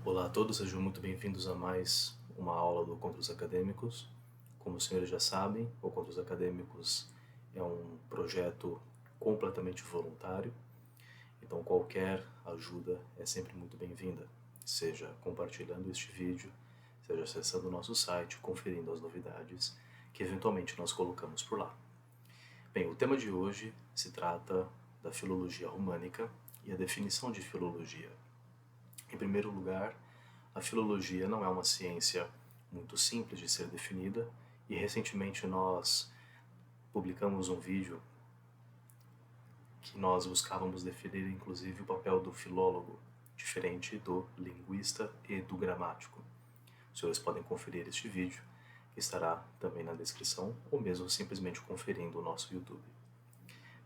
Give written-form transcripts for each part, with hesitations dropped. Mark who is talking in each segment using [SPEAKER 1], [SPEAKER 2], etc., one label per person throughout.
[SPEAKER 1] Olá a todos, sejam muito bem-vindos a mais uma aula do Contos Acadêmicos. Como os senhores já sabem, o Contos Acadêmicos é um projeto completamente voluntário, então qualquer ajuda é sempre muito bem-vinda, seja compartilhando este vídeo, seja acessando o nosso site, conferindo as novidades que eventualmente nós colocamos por lá. Bem, o tema de hoje se trata da filologia românica e a definição de filologia. Em primeiro lugar, a filologia não é uma ciência muito simples de ser definida e recentemente nós publicamos um vídeo que nós buscávamos definir inclusive o papel do filólogo, diferente do linguista e do gramático. Os senhores podem conferir este vídeo, que estará também na descrição, ou mesmo simplesmente conferindo o nosso YouTube.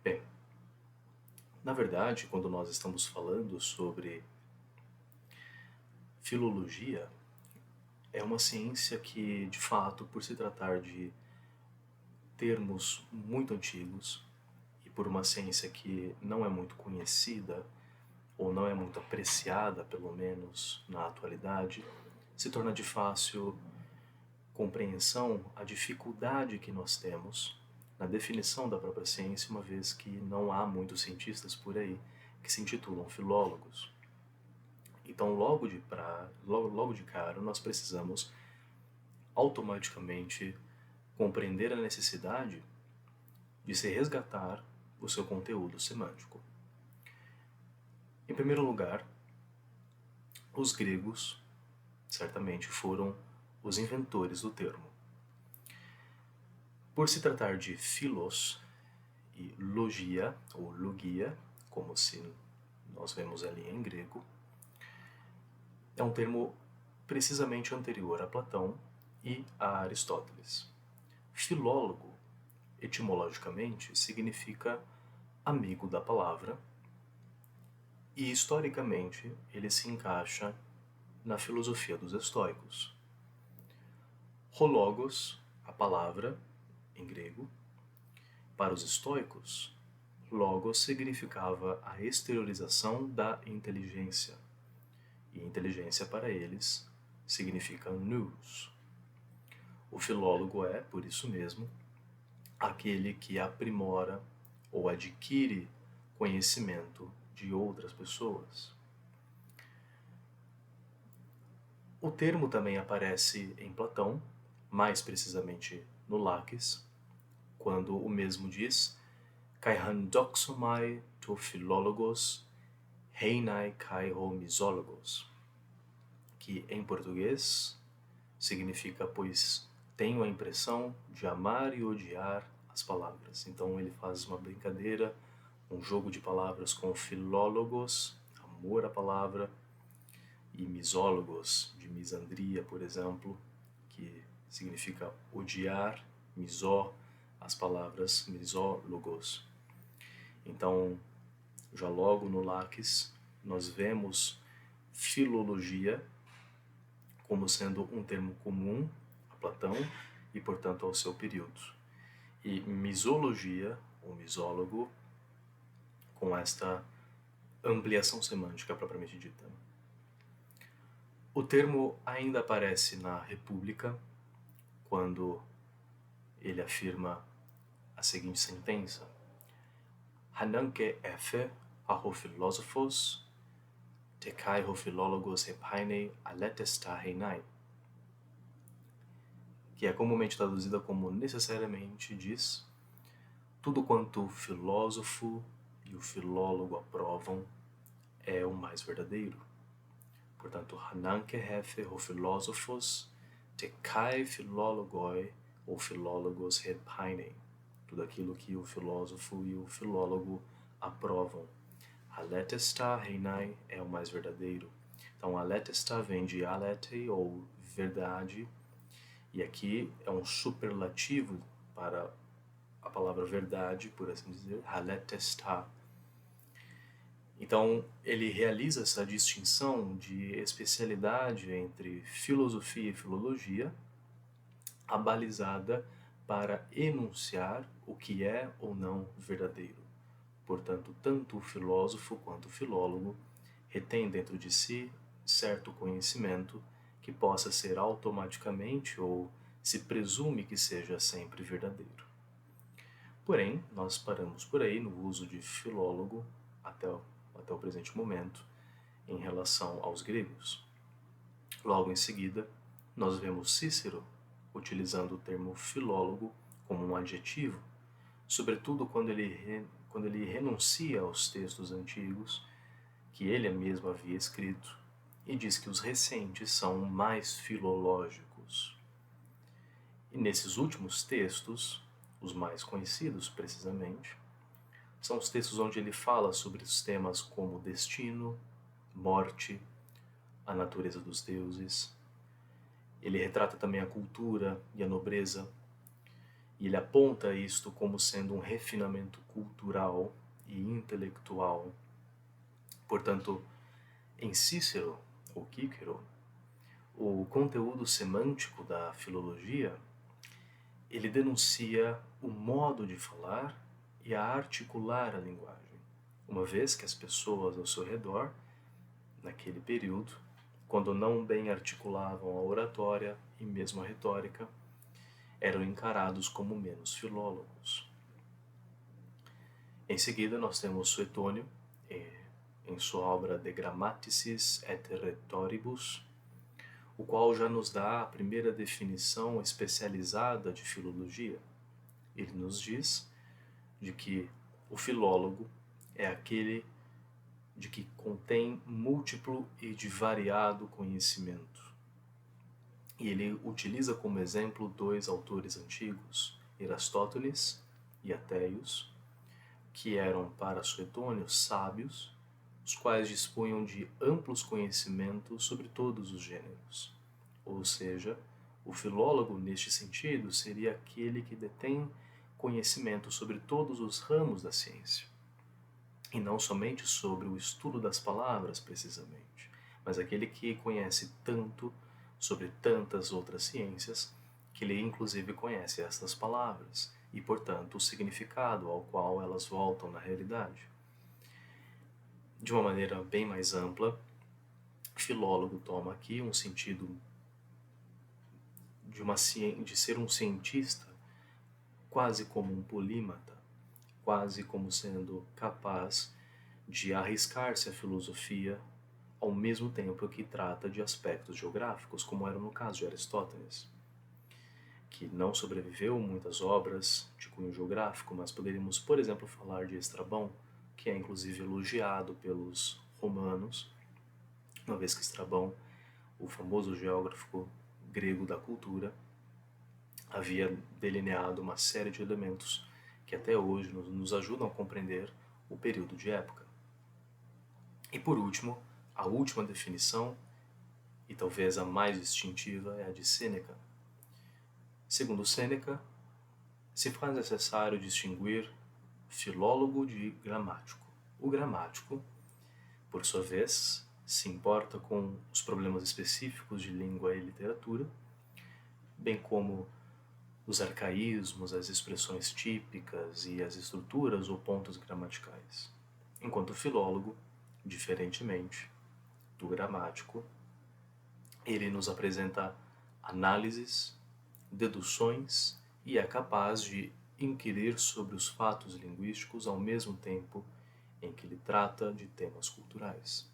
[SPEAKER 1] Bem, na verdade, quando nós estamos falando sobre filologia, é uma ciência que, de fato, por se tratar de termos muito antigos e por uma ciência que não é muito conhecida ou não é muito apreciada, pelo menos na atualidade, se torna de fácil compreensão a dificuldade que nós temos na definição da própria ciência, uma vez que não há muitos cientistas por aí que se intitulam filólogos. Então, logo de cara, nós precisamos automaticamente compreender a necessidade de se resgatar o seu conteúdo semântico. Em primeiro lugar, os gregos certamente foram os inventores do termo. Por se tratar de philos e logia, ou logia, como se nós vemos ali em grego, é um termo precisamente anterior a Platão e a Aristóteles. Filólogo, etimologicamente, significa amigo da palavra, e historicamente ele se encaixa na filosofia dos estoicos. Hologos, a palavra, em grego, para os estoicos, logos significava a exteriorização da inteligência, e inteligência para eles significa nous. O filólogo é, por isso mesmo, aquele que aprimora ou adquire conhecimento de outras pessoas. O termo também aparece em Platão, mais precisamente no Laques, quando o mesmo diz Kaihan doxomai to philologos, heinai kai ho misólogos, que em português significa pois tenho a impressão de amar e odiar as palavras. Então ele faz uma brincadeira, um jogo de palavras com filólogos, amor à palavra, e misólogos, de misandria, por exemplo, que significa odiar, misó, as palavras misólogos. Então, já logo no Laques, nós vemos filologia como sendo um termo comum a Platão e, portanto, ao seu período. E misologia, ou misólogo, com esta ampliação semântica propriamente dita. O termo ainda aparece na República, quando ele afirma a seguinte sentença: Hananke efe aho filósofos, te kai ho filólogos hepainei aletesta heinai, que é comumente traduzida como necessariamente diz: tudo quanto o filósofo e o filólogo aprovam é o mais verdadeiro. Portanto, Hananke hefe ho filósofos, te kai filólogoi ou filólogos hepainei, tudo aquilo que o filósofo e o filólogo aprovam. Aletesta heinai é o mais verdadeiro. Então, aletesta vem de alete, ou verdade, e aqui é um superlativo para a palavra verdade, por assim dizer, aletesta. Então, ele realiza essa distinção de especialidade entre filosofia e filologia, abalizada para enunciar o que é ou não verdadeiro. Portanto, tanto o filósofo quanto o filólogo retém dentro de si certo conhecimento que possa ser automaticamente ou se presume que seja sempre verdadeiro. Porém, nós paramos por aí no uso de filólogo até o presente momento em relação aos gregos. Logo em seguida, nós vemos Cícero utilizando o termo filólogo como um adjetivo, sobretudo quando ele renuncia aos textos antigos que ele mesmo havia escrito e diz que os recentes são mais filológicos. E nesses últimos textos, os mais conhecidos precisamente, são os textos onde ele fala sobre os temas como destino, morte, a natureza dos deuses. Ele retrata também a cultura e a nobreza, e ele aponta isto como sendo um refinamento cultural e intelectual. Portanto, em Cícero, ou Cícero, o conteúdo semântico da filologia, ele denuncia o modo de falar e a articular a linguagem, uma vez que as pessoas ao seu redor, naquele período, quando não bem articulavam a oratória e mesmo a retórica, eram encarados como menos filólogos. Em seguida, nós temos Suetônio, em sua obra De Grammaticis et Rhetoribus, o qual já nos dá a primeira definição especializada de filologia. Ele nos diz de que o filólogo é aquele de que contém múltiplo e de variado conhecimento. E ele utiliza como exemplo dois autores antigos, Erastótenes e Atéios, que eram para Suetônio sábios, os quais dispunham de amplos conhecimentos sobre todos os gêneros. Ou seja, o filólogo, neste sentido, seria aquele que detém conhecimento sobre todos os ramos da ciência, e não somente sobre o estudo das palavras, precisamente, mas aquele que conhece tanto sobre tantas outras ciências que ele inclusive conhece estas palavras e, portanto, o significado ao qual elas voltam na realidade. De uma maneira bem mais ampla, filólogo toma aqui um sentido de ser um cientista quase como um polímata, quase como sendo capaz de arriscar-se à filosofia ao mesmo tempo que trata de aspectos geográficos, como era no caso de Aristóteles, que não sobreviveu muitas obras de cunho geográfico, mas poderíamos, por exemplo, falar de Estrabão, que é inclusive elogiado pelos romanos, uma vez que Estrabão, o famoso geógrafo grego da cultura, havia delineado uma série de elementos que até hoje nos ajudam a compreender o período de época. E por último, a última definição, e talvez a mais distintiva, é a de Sêneca. Segundo Sêneca, se faz necessário distinguir filólogo de gramático. O gramático, por sua vez, se importa com os problemas específicos de língua e literatura, bem como os arcaísmos, as expressões típicas e as estruturas ou pontos gramaticais. Enquanto o filólogo, diferentemente do gramático, ele nos apresenta análises, deduções e é capaz de inquirir sobre os fatos linguísticos ao mesmo tempo em que ele trata de temas culturais.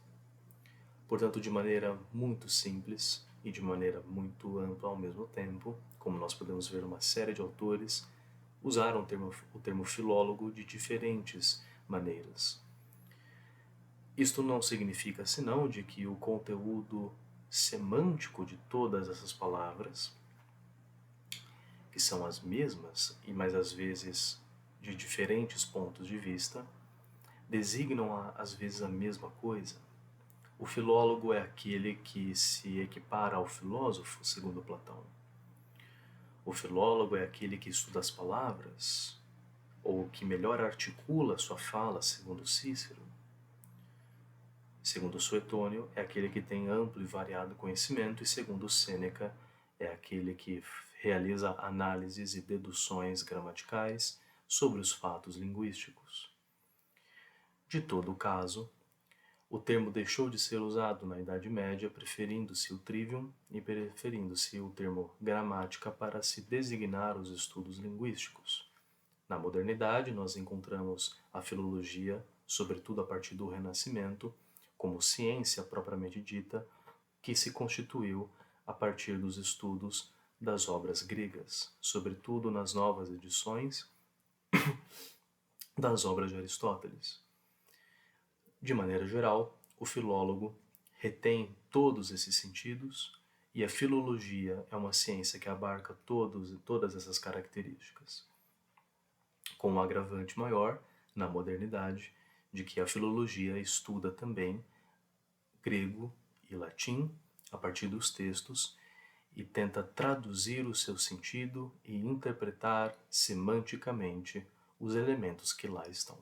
[SPEAKER 1] Portanto, de maneira muito simples e de maneira muito ampla ao mesmo tempo, como nós podemos ver, uma série de autores usaram o termo filólogo de diferentes maneiras. Isto não significa senão de que o conteúdo semântico de todas essas palavras, que são as mesmas e mais às vezes de diferentes pontos de vista, designam às vezes a mesma coisa. O filólogo é aquele que se equipara ao filósofo, segundo Platão. O filólogo é aquele que estuda as palavras, ou que melhor articula sua fala, segundo Cícero. Segundo Suetônio, é aquele que tem amplo e variado conhecimento, e segundo Sêneca, é aquele que realiza análises e deduções gramaticais sobre os fatos linguísticos. De todo caso, O termo deixou de ser usado na Idade Média, preferindo-se o trivium e preferindo-se o termo gramática para se designar os estudos linguísticos. Na modernidade, nós encontramos a filologia, sobretudo a partir do Renascimento, como ciência propriamente dita, que se constituiu a partir dos estudos das obras gregas, sobretudo nas novas edições das obras de Aristóteles. De maneira geral, o filólogo retém todos esses sentidos e a filologia é uma ciência que abarca todas essas características, com um agravante maior, na modernidade, de que a filologia estuda também grego e latim a partir dos textos e tenta traduzir o seu sentido e interpretar semanticamente os elementos que lá estão.